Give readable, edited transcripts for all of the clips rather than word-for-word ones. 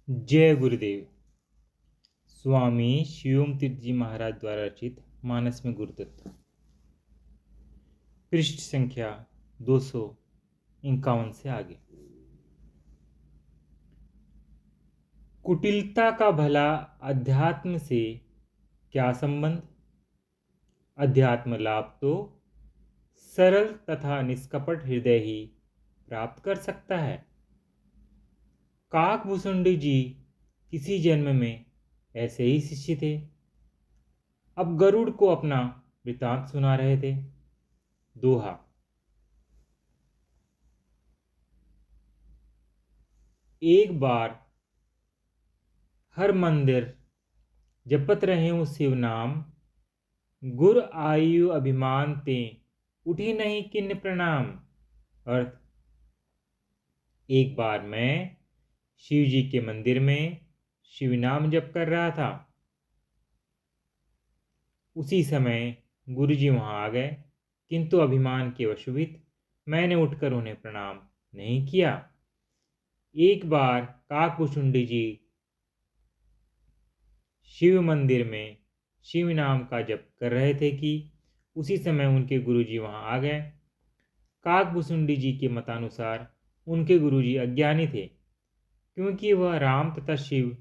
जय गुरुदेव। स्वामी शिवम तीर्थ जी महाराज द्वारा रचित मानस में गुरुतत्व, पृष्ठ संख्या 251 से आगे। कुटिलता का भला अध्यात्म से क्या संबंध? अध्यात्म लाभ तो सरल तथा निष्कपट हृदय ही प्राप्त कर सकता है। काकभूषुंडी जी किसी जन्म में ऐसे ही शिष्य थे। अब गरुड़ को अपना वृतांत सुना रहे थे। दोहा। एक बार हर मंदिर जपत रहे हूँ शिव नाम, गुर आयु अभिमान ते उठी नहीं किन्न प्रणाम। अर्थ, एक बार मैं शिव जी के मंदिर में शिव नाम जप कर रहा था। उसी समय गुरु जी वहां आ गए, किंतु अभिमान के वशोभित मैंने उठकर उन्हें प्रणाम नहीं किया। एक बार काकभूषुंडी जी शिव मंदिर में शिव नाम का जप कर रहे थे कि उसी समय उनके गुरुजी वहां आ गए। काकभूषुंडी जी के मतानुसार उनके गुरुजी अज्ञानी थे, क्योंकि वह राम तथा शिव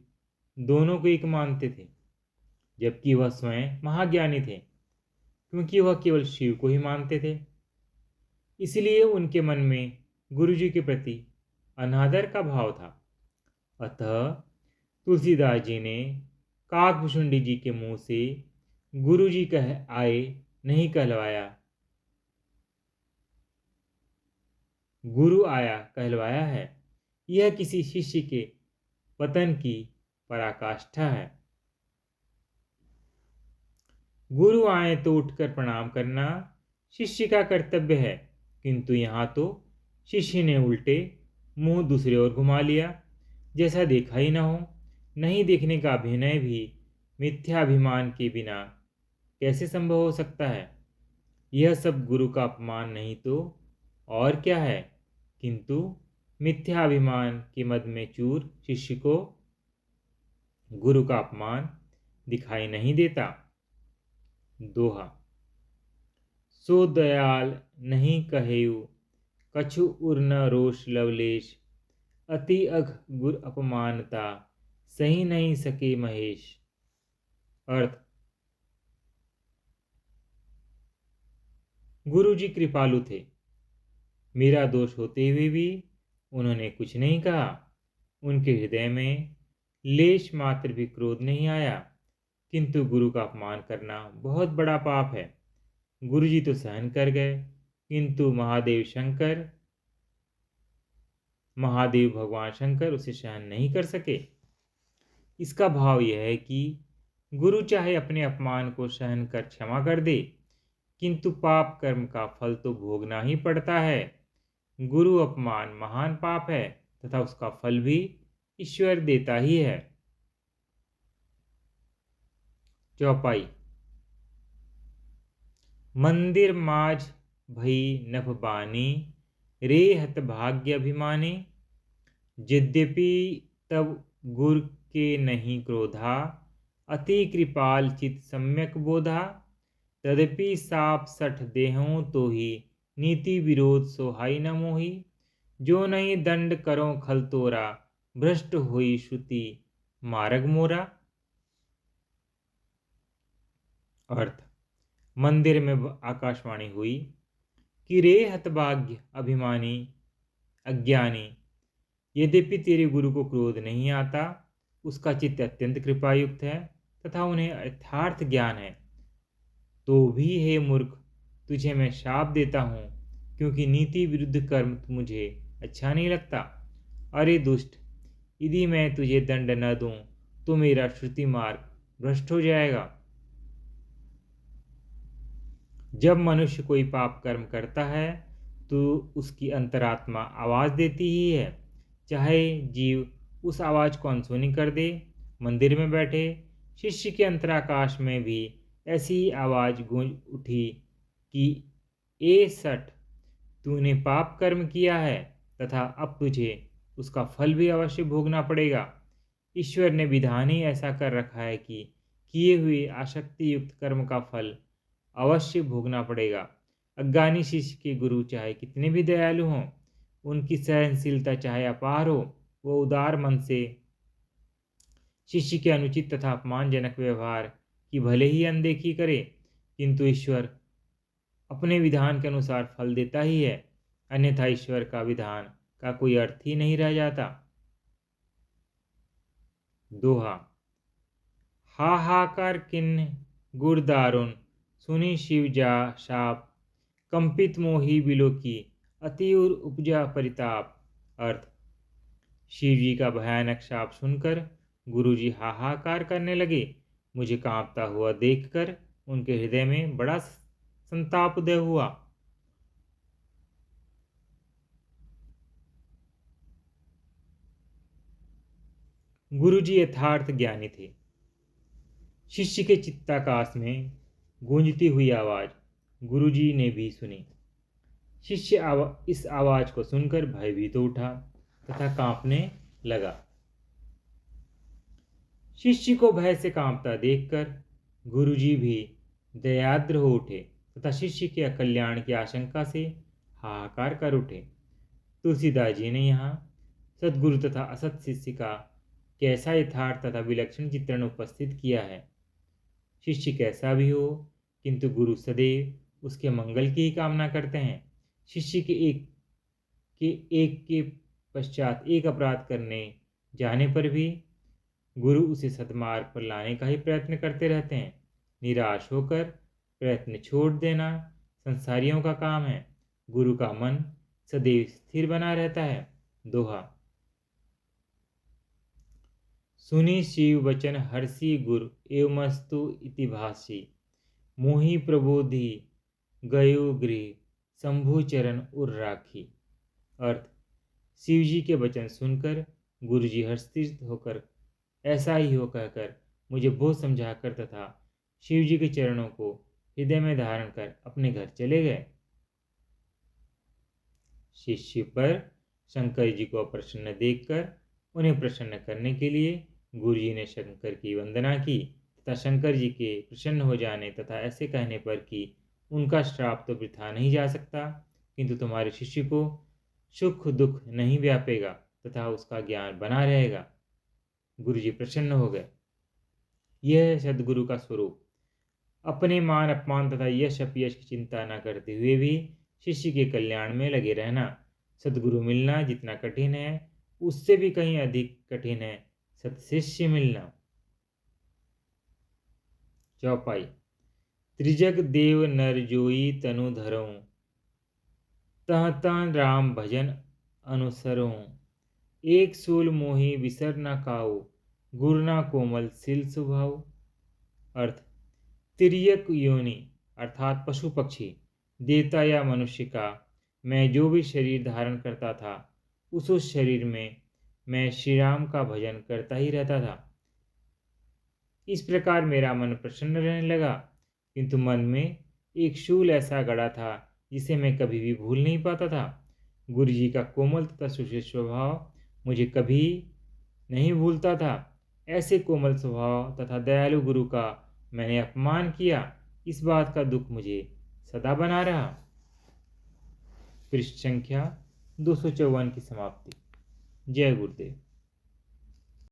दोनों को एक मानते थे, जबकि वह स्वयं महाज्ञानी थे, क्योंकि वह केवल शिव को ही मानते थे। इसलिए उनके मन में गुरुजी के प्रति अनादर का भाव था। अतः तुलसीदास जी ने काकभूषुंडी जी के मुंह से गुरु जी कह आए नहीं कहलवाया, गुरु आया कहलवाया है। यह किसी शिष्य के पतन की पराकाष्ठा है। गुरु आए तो उठकर प्रणाम करना शिष्य का कर्तव्य है, किंतु यहाँ तो शिष्य ने उल्टे मुंह दूसरे ओर घुमा लिया, जैसा देखा ही ना हो। नहीं देखने का अभिनय भी मिथ्याभिमान के बिना कैसे संभव हो सकता है? यह सब गुरु का अपमान नहीं तो और क्या है? किंतु मिथ्याभिमान के मद में चूर शिष्य को गुरु का अपमान दिखाई नहीं देता। दोहा। सो दयाल नहीं कहेउ कछु उर न रोष लवलेश, अति अघ गुर अपमानता सही नहीं सके महेश। अर्थ, गुरु जी कृपालु थे। मेरा दोष होते हुए भी उन्होंने कुछ नहीं कहा। उनके हृदय में लेश मात्र भी क्रोध नहीं आया। किंतु गुरु का अपमान करना बहुत बड़ा पाप है। गुरु जी तो सहन कर गए, किंतु महादेव भगवान शंकर उसे सहन नहीं कर सके। इसका भाव यह है कि गुरु चाहे अपने अपमान को सहन कर क्षमा कर दे, किंतु पाप कर्म का फल तो भोगना ही पड़ता है। गुरु अपमान महान पाप है तथा उसका फल भी ईश्वर देता ही है। चौपाई। मंदिर माझ भई नभ बानी, रे हत भाग्य अभिमानी, यद्यपि तब गुर के नहीं क्रोधा, अति कृपाल चित सम्यक बोधा, तदपि साप सठ देहों तो ही, नीति विरोध सोहाई न मोही, जो नहीं दंड करो खल तोरा, भ्रष्ट हुई श्रुति मार्ग मोरा। अर्थ, मंदिर में आकाशवाणी हुई कि रे हतभाग्य अभिमानी अज्ञानी, यद्यपि तेरे गुरु को क्रोध नहीं आता, उसका चित्त अत्यंत कृपायुक्त है तथा उन्हें यथार्थ ज्ञान है, तो भी हे मूर्ख तुझे मैं शाप देता हूँ, क्योंकि नीति विरुद्ध कर्म मुझे अच्छा नहीं लगता। अरे दुष्ट, यदि मैं तुझे दंड न दूं तो मेरा श्रुति मार्ग भ्रष्ट हो जाएगा। जब मनुष्य कोई पाप कर्म करता है तो उसकी अंतरात्मा आवाज देती ही है, चाहे जीव उस आवाज को अनसुनी कर दे। मंदिर में बैठे शिष्य के अंतराकाश में भी ऐसी ही आवाज गूंज उठी कि ए सठ, तूने पाप कर्म किया है तथा अब तुझे उसका फल भी अवश्य भोगना पड़ेगा। ईश्वर ने विधान ही ऐसा कर रखा है कि किए हुए आसक्ति युक्त कर्म का फल अवश्य भोगना पड़ेगा। अज्ञानी शिष्य के गुरु चाहे कितने भी दयालु हों, उनकी सहनशीलता चाहे अपार हो, वो उदार मन से शिष्य के अनुचित तथा अपमानजनक व्यवहार की भले ही अनदेखी करे, किंतु ईश्वर अपने विधान के अनुसार फल देता ही है, अन्यथा ईश्वर का विधान का कोई अर्थ ही नहीं रह जाता। दोहा। हाहाकार किन्ह गुर दारुण, सुनी शिव जा शाप, कंपित मोही बिलो की, अतिउर उपजा परिताप। अर्थ। शिव जी का भयानक शाप सुनकर गुरुजी हाहाकार करने लगे। मुझे कांपता हुआ देखकर उनके हृदय में बड़ा संताप उदय हुआ। गुरुजी यथार्थ ज्ञानी थे। शिष्य के चित्ताकाश में गूंजती हुई आवाज गुरुजी ने भी सुनी। शिष्य इस आवाज को सुनकर भयभीत उठा तथा कांपने लगा। शिष्य को भय से कांपता देखकर गुरुजी भी दयाद्र हो उठे तथा शिष्य के अकल्याण की आशंका से हाहाकार कर उठे। तुलसीदास जी ने यहाँ सद्गुरु तथा असत शिष्य का कैसा यथार्थ तथा विलक्षण चित्रण उपस्थित किया है। शिष्य कैसा भी हो, किंतु गुरु सदैव उसके मंगल की ही कामना करते हैं। शिष्य के एक के पश्चात एक अपराध करने जाने पर भी गुरु उसे सद्मार्ग पर लाने का ही प्रयत्न करते रहते हैं। निराश होकर प्रयत्न छोड़ देना संसारियों का काम है। गुरु का मन सदैव स्थिर बना रहता है। दोहा। सुनी शिव वचन हर्षि गुर एवमस्तु इति भाषी, मोहि प्रबोधि गयो गृह शंभु चरण उर राखी। अर्थ। शिव जी के वचन सुनकर गुरुजी हर्षित होकर ऐसा ही हो कहकर मुझे बहुत समझाकर तथा शिव जी के चरणों को हृदय में धारण कर अपने घर चले गए। शिष्य पर शंकर जी को प्रसन्न देखकर उन्हें प्रसन्न करने के लिए गुरुजी ने शंकर की वंदना की तथा शंकर जी के प्रसन्न हो जाने तथा ऐसे कहने पर कि उनका श्राप तो वृथा नहीं जा सकता, किंतु तुम्हारे शिष्य को सुख दुख नहीं व्यापेगा तथा उसका ज्ञान बना रहेगा। गुरुजी प्रसन्न हो गए। यह है सद्गुरु का स्वरूप। अपने मान अपमान तथा यश अपयश की चिंता न करते हुए भी शिष्य के कल्याण में लगे रहना। सद्गुरु मिलना जितना कठिन है, उससे भी कहीं अधिक कठिन है सत्शिष्य मिलना। चौपाई। त्रिजग देव नर जोई तनु धरऊं, तह तह राम भजन अनुसरों, एक सूल मोहि विसर न काऊ, गुर न कोमल सिल सुभाऊ। अर्थ। तिर्यक योनि अर्थात पशु पक्षी, देवता या मनुष्य का मैं जो भी शरीर धारण करता था, उस शरीर में मैं श्री राम का भजन करता ही रहता था। इस प्रकार मेरा मन प्रसन्न रहने लगा, किंतु मन में एक शूल ऐसा गड़ा था जिसे मैं कभी भी भूल नहीं पाता था। गुरु जी का कोमल तथा सुशील स्वभाव मुझे कभी नहीं भूलता था। ऐसे कोमल स्वभाव तथा दयालु गुरु का मैंने अपमान किया, इस बात का दुख मुझे सदा बना रहा। पृष्ठ संख्या 254 की समाप्ति। जय गुरुदेव।